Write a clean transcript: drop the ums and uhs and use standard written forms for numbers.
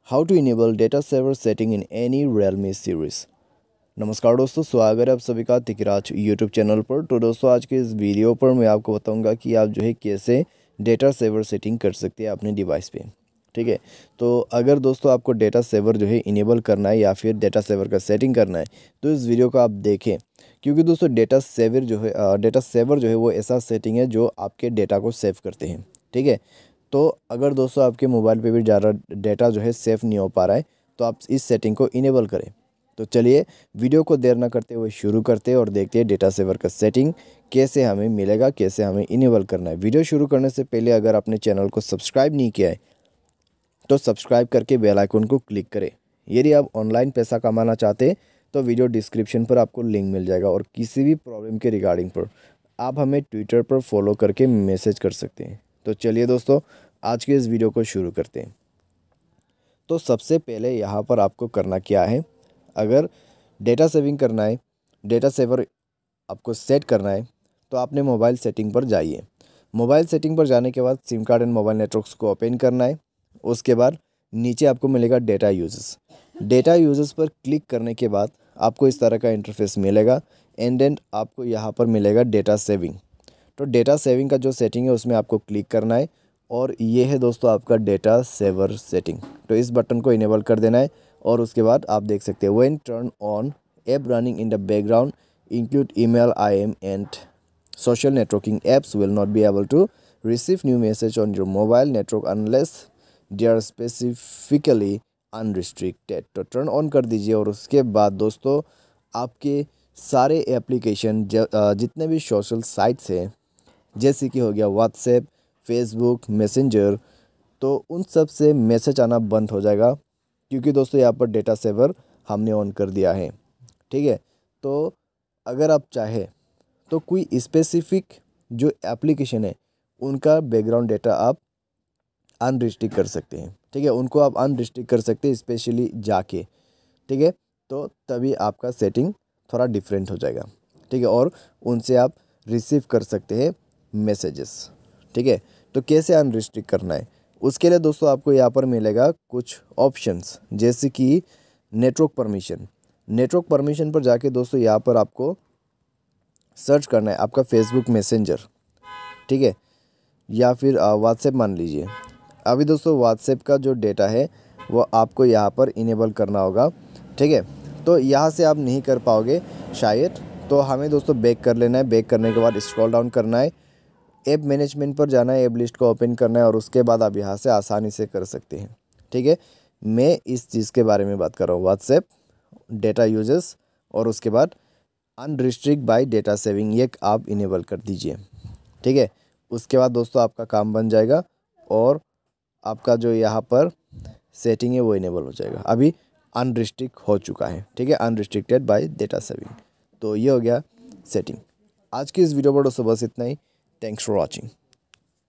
How to enable data saver setting in any Realme series. नमस्कार दोस्तों, स्वागत है आप सभी का तिकराज यूट्यूब चैनल पर। तो दोस्तों आज के इस वीडियो पर मैं आपको बताऊंगा कि आप जो है कैसे डेटा सेवर सेटिंग कर सकते हैं अपने डिवाइस पे। ठीक है, तो अगर दोस्तों आपको डेटा सेवर जो है इनेबल करना है या फिर डेटा सेवर का सेटिंग करना है तो इस वीडियो को आप देखें, क्योंकि दोस्तों डेटा सेवर जो है वो ऐसा सेटिंग है जो आपके डेटा को सेव करते हैं। ठीक है, तो अगर दोस्तों आपके मोबाइल पे भी ज़्यादा डेटा जो है सेव नहीं हो पा रहा है तो आप इस सेटिंग को इनेबल करें। तो चलिए वीडियो को देर ना करते हुए शुरू करते हैं और देखते हैं डेटा सेवर का सेटिंग कैसे हमें मिलेगा, कैसे हमें इनेबल करना है। वीडियो शुरू करने से पहले अगर आपने चैनल को सब्सक्राइब नहीं किया है तो सब्सक्राइब करके बेल आइकन को क्लिक करें। यदि आप ऑनलाइन पैसा कमाना चाहते हैं तो वीडियो डिस्क्रिप्शन पर आपको लिंक मिल जाएगा और किसी भी प्रॉब्लम के रिगार्डिंग पर आप हमें ट्विटर पर फॉलो करके मैसेज कर सकते हैं। तो चलिए दोस्तों आज के इस वीडियो को शुरू करते हैं। तो सबसे पहले यहाँ पर आपको करना क्या है, अगर डेटा सेविंग करना है, डेटा सेवर आपको सेट करना है तो आपने मोबाइल सेटिंग पर जाइए। मोबाइल सेटिंग पर जाने के बाद SIM card and mobile networks को ओपन करना है। उसके बाद नीचे आपको मिलेगा डेटा यूजेस। डेटा यूजेस पर क्लिक करने के बाद आपको इस तरह का इंटरफेस मिलेगा एंड देन आपको यहाँ पर मिलेगा डेटा सेविंग। तो डेटा सेविंग का जो सेटिंग है उसमें आपको क्लिक करना है और ये है दोस्तों आपका डेटा सेवर सेटिंग। तो इस बटन को इनेबल कर देना है और उसके बाद आप देख सकते हैं when turn on app running in the background include email IM and social networking apps will not be able to receive new message on your mobile network unless they are specifically unrestricted। तो turn on कर दीजिए और उसके बाद दोस्तों आपके सारे application जितने भी सोशल साइट्स हैं जैसे कि हो गया व्हाट्सएप, फेसबुक, मैसेंजर, तो उन सब से मैसेज आना बंद हो जाएगा क्योंकि दोस्तों यहाँ पर डेटा सेवर हमने ऑन कर दिया है। ठीक है, तो अगर आप चाहे तो कोई स्पेसिफिक जो एप्लीकेशन है उनका बैकग्राउंड डेटा आप अनरिस्ट्रिक्ट कर सकते हैं। ठीक है, उनको आप अनरिस्ट्रिक्ट कर सकते हैं स्पेशली जाके। ठीक है, तो तभी आपका सेटिंग थोड़ा डिफरेंट हो जाएगा। ठीक है, और उनसे आप रिसीव कर सकते हैं मैसेजेस। ठीक है, तो कैसे अनरिस्ट्रिक्ट करना है उसके लिए दोस्तों आपको यहाँ पर मिलेगा कुछ ऑप्शंस जैसे कि नेटवर्क परमिशन। नेटवर्क परमिशन पर जाके दोस्तों यहाँ पर आपको सर्च करना है आपका फेसबुक मैसेंजर। ठीक है, या फिर व्हाट्सएप मान लीजिए। अभी दोस्तों व्हाट्सएप का जो डेटा है वो आपको यहाँ पर इनेबल करना होगा। ठीक है, तो यहाँ से आप नहीं कर पाओगे शायद, तो हमें दोस्तों बैक कर लेना है। बैक करने के बाद स्क्रॉल डाउन करना है, ऐप मैनेजमेंट पर जाना है, ऐप लिस्ट को ओपन करना है और उसके बाद आप यहाँ से आसानी से कर सकते हैं। ठीक है, मैं इस चीज़ के बारे में बात कर रहा हूँ, व्हाट्सएप डेटा यूजेस और उसके बाद अनरिस्ट्रिक्ट बाय डेटा सेविंग, ये आप इनेबल कर दीजिए। ठीक है, उसके बाद दोस्तों आपका काम बन जाएगा और आपका जो यहाँ पर सेटिंग है वो इनेबल हो जाएगा। अभी अनरिस्ट्रिक्ट हो चुका है। ठीक है, अनरिस्ट्रिक्टेड बाय डेटा सेविंग। तो ये हो गया सेटिंग। आज की इस वीडियो पर दोस्तों बस इतना ही। Thanks for watching.